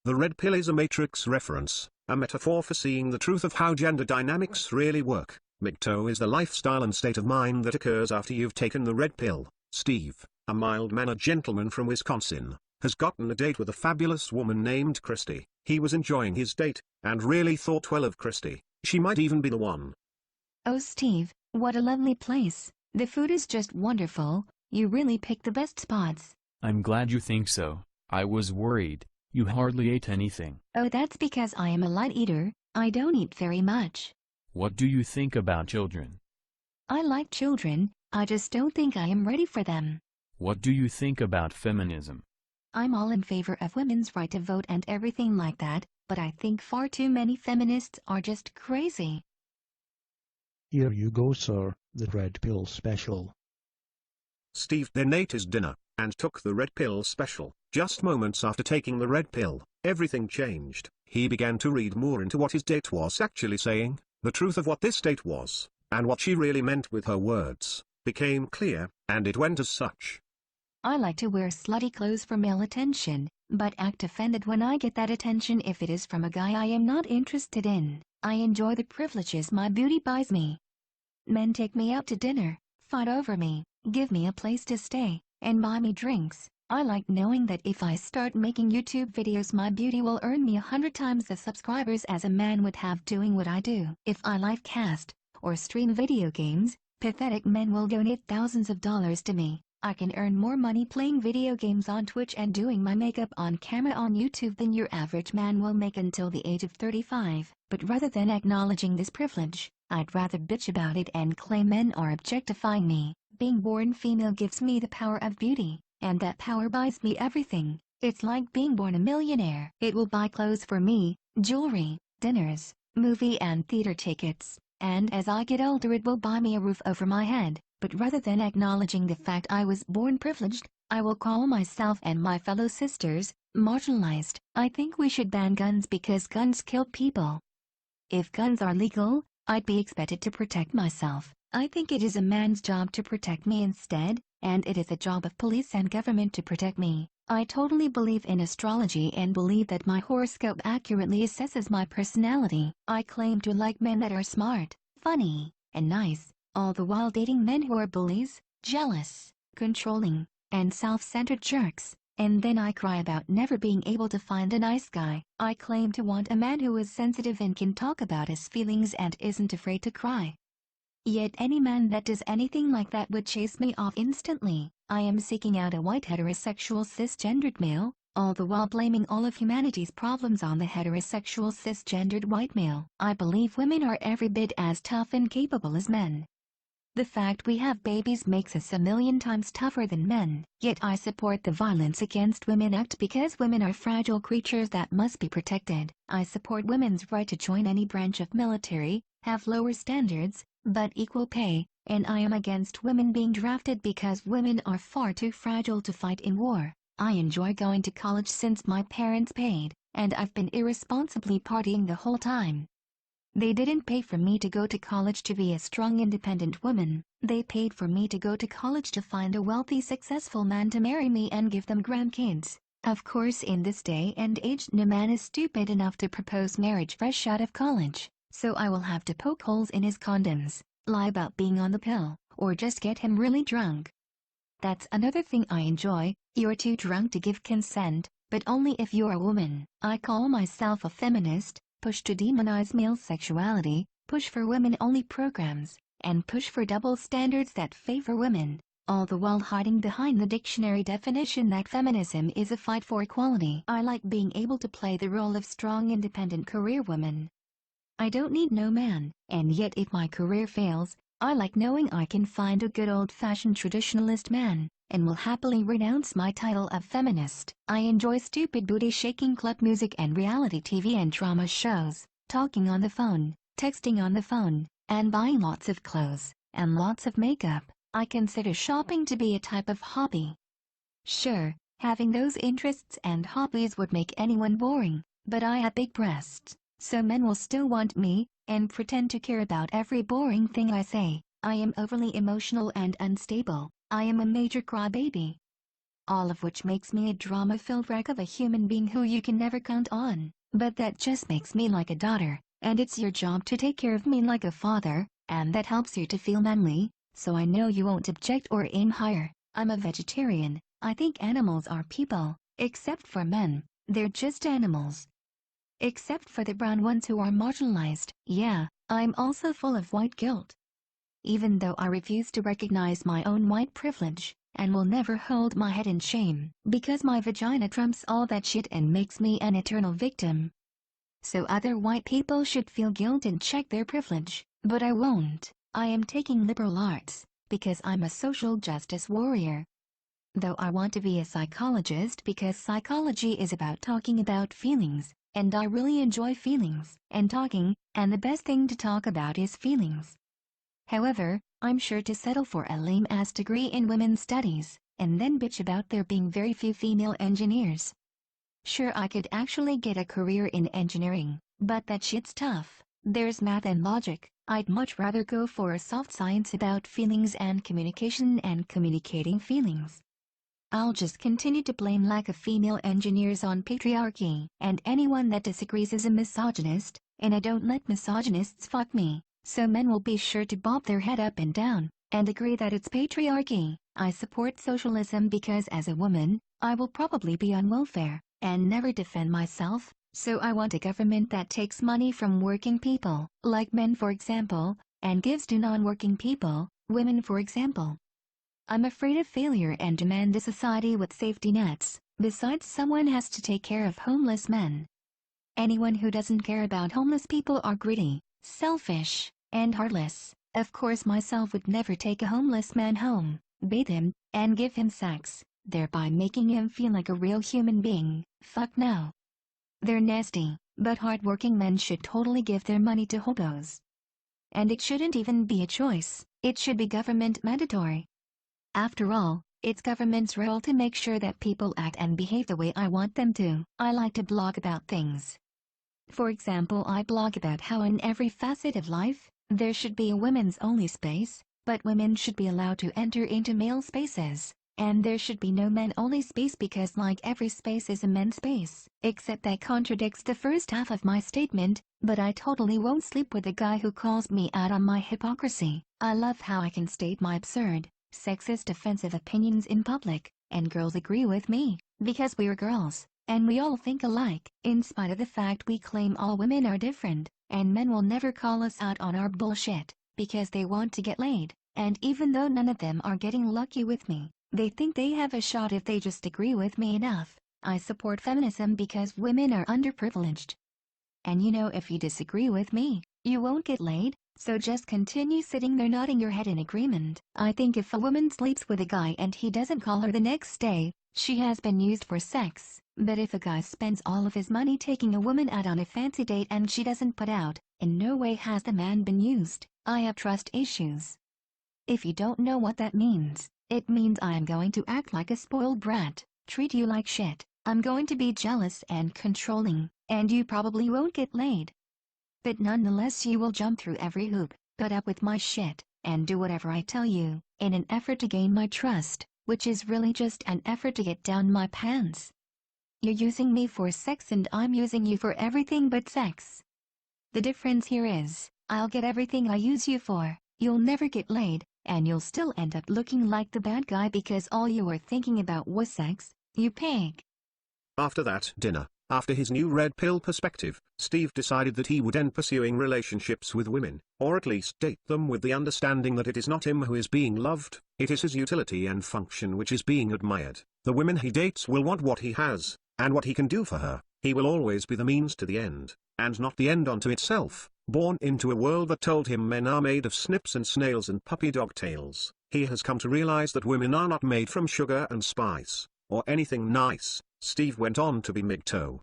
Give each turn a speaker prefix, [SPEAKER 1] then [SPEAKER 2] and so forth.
[SPEAKER 1] The red pill is a matrix reference, a metaphor for seeing the truth of how gender dynamics really work. MGTOW is the lifestyle and state of mind that occurs after you've taken the red pill. Steve, a mild-mannered gentleman from Wisconsin, has gotten a date with a fabulous woman named Christy. He was enjoying his date, and really thought well of Christy. She might even be the one.
[SPEAKER 2] Oh Steve, what a lovely place. The food is just wonderful. You really picked the best spots.
[SPEAKER 3] I'm glad you think so. I was worried. You hardly ate anything.
[SPEAKER 2] Oh, that's because I am a light eater. I don't eat very much.
[SPEAKER 3] What do you think about children?
[SPEAKER 2] I like children, I just don't think I am ready for them.
[SPEAKER 3] What do you think about feminism?
[SPEAKER 2] I'm all in favor of women's right to vote and everything like that, but I think far too many feminists are just crazy.
[SPEAKER 4] Here you go, sir, the red pill special.
[SPEAKER 1] Steve then ate his dinner, and took the red pill special. Just moments after taking the red pill, everything changed. He began to read more into what his date was actually saying. The truth of what this date was, and what she really meant with her words, became clear, and it went as such.
[SPEAKER 2] I like to wear slutty clothes for male attention, but act offended when I get that attention if it is from a guy I am not interested in. I enjoy the privileges my beauty buys me. Men take me out to dinner, fight over me, give me a place to stay, and buy me drinks. I like knowing that if I start making YouTube videos my beauty will earn me 100 times the subscribers as a man would have doing what I do. If I live cast, or stream video games, pathetic men will donate thousands of dollars to me. I can earn more money playing video games on Twitch and doing my makeup on camera on YouTube than your average man will make until the age of 35. But rather than acknowledging this privilege, I'd rather bitch about it and claim men are objectifying me. Being born female gives me the power of beauty, and that power buys me everything. It's like being born a millionaire. It will buy clothes for me, jewelry, dinners, movie and theater tickets, and as I get older it will buy me a roof over my head. But rather than acknowledging the fact I was born privileged, I will call myself and my fellow sisters marginalized. I think we should ban guns because guns kill people. If guns are legal, I'd be expected to protect myself. I think it is a man's job to protect me instead, and it is the job of police and government to protect me. I totally believe in astrology and believe that my horoscope accurately assesses my personality. I claim to like men that are smart, funny, and nice, all the while dating men who are bullies, jealous, controlling, and self-centered jerks. And then I cry about never being able to find a nice guy. I claim to want a man who is sensitive and can talk about his feelings and isn't afraid to cry. Yet any man that does anything like that would chase me off instantly. I am seeking out a white heterosexual cisgendered male, all the while blaming all of humanity's problems on the heterosexual cisgendered white male. I believe women are every bit as tough and capable as men. The fact we have babies makes us a million times tougher than men. Yet I support the Violence Against Women Act because women are fragile creatures that must be protected. I support women's right to join any branch of military, have lower standards, but equal pay, and I am against women being drafted because women are far too fragile to fight in war. I enjoy going to college since my parents paid, and I've been irresponsibly partying the whole time. They didn't pay for me to go to college to be a strong independent woman. They paid for me to go to college to find a wealthy successful man to marry me and give them grandkids. Of course in this day and age no man is stupid enough to propose marriage fresh out of college, so I will have to poke holes in his condoms, lie about being on the pill, or just get him really drunk. That's another thing I enjoy. You're too drunk to give consent, but only if you're a woman. I call myself a feminist. Push to demonize male sexuality, push for women-only programs, and push for double standards that favor women, all the while hiding behind the dictionary definition that feminism is a fight for equality. I like being able to play the role of strong independent career woman. I don't need no man, and yet if my career fails, I like knowing I can find a good old-fashioned traditionalist man, and will happily renounce my title of feminist. I enjoy stupid booty-shaking club music and reality TV and drama shows, talking on the phone, texting on the phone, and buying lots of clothes, and lots of makeup. I consider shopping to be a type of hobby. Sure, having those interests and hobbies would make anyone boring, but I have big breasts, so men will still want me, and pretend to care about every boring thing I say. I am overly emotional and unstable. I am a major crybaby. all of which makes me a drama-filled wreck of a human being who you can never count on, but that just makes me like a daughter, and it's your job to take care of me like a father, and that helps you to feel manly, so I know you won't object or aim higher. I'm a vegetarian. I think animals are people, except for men, they're just animals. Except for the brown ones who are marginalized. Yeah, I'm also full of white guilt. Even though I refuse to recognize my own white privilege, and will never hold my head in shame, because my vagina trumps all that shit and makes me an eternal victim. So other white people should feel guilt and check their privilege, but I won't. I am taking liberal arts, because I'm a social justice warrior. Though I want to be a psychologist because psychology is about talking about feelings, and I really enjoy feelings and talking, and the best thing to talk about is feelings. However, I'm sure to settle for a lame-ass degree in women's studies, and then bitch about there being very few female engineers. Sure, I could actually get a career in engineering, but that shit's tough. There's math and logic. I'd much rather go for a soft science about feelings and communication and communicating feelings. I'll just continue to blame lack of female engineers on patriarchy, and anyone that disagrees is a misogynist, and I don't let misogynists fuck me, so men will be sure to bob their head up and down, and agree that it's patriarchy. I support socialism because as a woman, I will probably be on welfare, and never defend myself, so I want a government that takes money from working people, like men for example, and gives to non-working people, women for example. I'm afraid of failure and demand a society with safety nets. Besides, someone has to take care of homeless men. Anyone who doesn't care about homeless people are greedy, selfish, and heartless. Of course, myself would never take a homeless man home, bathe him, and give him sex, thereby making him feel like a real human being. Fuck no. They're nasty, but hardworking men should totally give their money to hobos. And it shouldn't even be a choice, it should be government mandatory. After all, it's government's role to make sure that people act and behave the way I want them to. I like to blog about things. For example, I blog about how in every facet of life, there should be a women's only space, but women should be allowed to enter into male spaces, and there should be no men only space because like every space is a men's space. Except that contradicts the first half of my statement, but I totally won't sleep with a guy who calls me out on my hypocrisy. I love how I can state my absurd, sexist offensive opinions in public, and girls agree with me, because we're girls, and we all think alike, in spite of the fact we claim all women are different, and men will never call us out on our bullshit, because they want to get laid, and even though none of them are getting lucky with me, they think they have a shot if they just agree with me enough. I support feminism because women are underprivileged. And you know, if you disagree with me, you won't get laid. So just continue sitting there nodding your head in agreement. I think if a woman sleeps with a guy and he doesn't call her the next day, she has been used for sex. But if a guy spends all of his money taking a woman out on a fancy date and she doesn't put out, in no way has the man been used. I have trust issues. If you don't know what that means, it means I am going to act like a spoiled brat, treat you like shit. I'm going to be jealous and controlling, and you probably won't get laid. But nonetheless you will jump through every hoop, put up with my shit, and do whatever I tell you, in an effort to gain my trust, which is really just an effort to get down my pants. You're using me for sex and I'm using you for everything but sex. The difference here is, I'll get everything I use you for, you'll never get laid, and you'll still end up looking like the bad guy because all you were thinking about was sex, you pig.
[SPEAKER 1] After that dinner, after his new red pill perspective, Steve decided that he would end pursuing relationships with women, or at least date them with the understanding that it is not him who is being loved, it is his utility and function which is being admired. The women he dates will want what he has, and what he can do for her. He will always be the means to the end, and not the end unto itself. Born into a world that told him men are made of snips and snails and puppy dog tails, he has come to realize that women are not made from sugar and spice, or anything nice. Steve went on to be MGTOW,